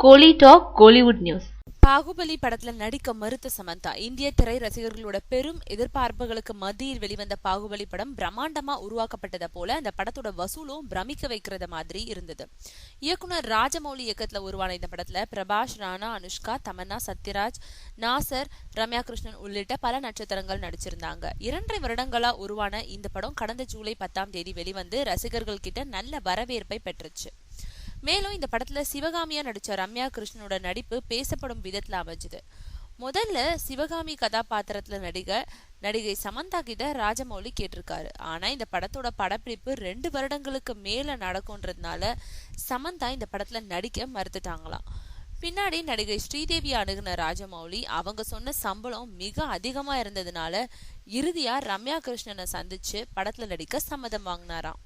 கோலி talk Kollywood news. Baahubali படத்துல நடிக்க மறுத்த சமந்தா. இந்திய திரை ரசிகர்களோட பெரும் எதிர்பார்ப்புகளுக்கு மத்தியில் வெளிவந்த பாகுபலி படம் பிரம்மாண்டமா உருவாக்கப்பட்டதை போல அந்த படத்தோட வசூலும் பிரமிக்க வைக்கிறத மாதிரி இருந்தது. இயக்குனர் ராஜமௌலி இயக்கத்துல உருவான இந்த படத்துல பிரபாஸ், ராணா, அனுஷ்கா, தமன்னா, சத்யராஜ், நாசர், ரம்யா கிருஷ்ணன் உள்ளிட்ட பல நட்சத்திரங்கள் நடிச்சிருந்தாங்க. 2.5 வருடங்களா உருவான இந்த படம் கடந்த ஜூலை 10 வெளிவந்து ரசிகர்கள் கிட்ட நல்ல வரவேற்பை பெற்றுச்சு. மேலும் இந்த படத்துல சிவகாமியா நடிச்ச ரம்யா கிருஷ்ணனோட நடிப்பு பேசப்படும் விதத்துல அமைஞ்சது. முதல்ல சிவகாமி கதாபாத்திரத்துல நடிகை சமந்தா கிட்ட ராஜமௌலி கேட்டிருக்காரு. ஆனா இந்த படத்தோட படப்பிடிப்பு 2 வருடங்களுக்கு மேல நடக்கும்ன்றதுனால சமந்தா இந்த படத்துல நடிக்க மறுத்துட்டாங்களாம். பின்னாடி நடிகை ஸ்ரீதேவி அணுகுன ராஜமௌலி அவங்க சொன்ன சம்பளம் மிக அதிகமா இருந்ததுனால இறுதியா ரம்யா கிருஷ்ணனை சந்திச்சு படத்துல நடிக்க சம்மதம் வாங்கினாராம்.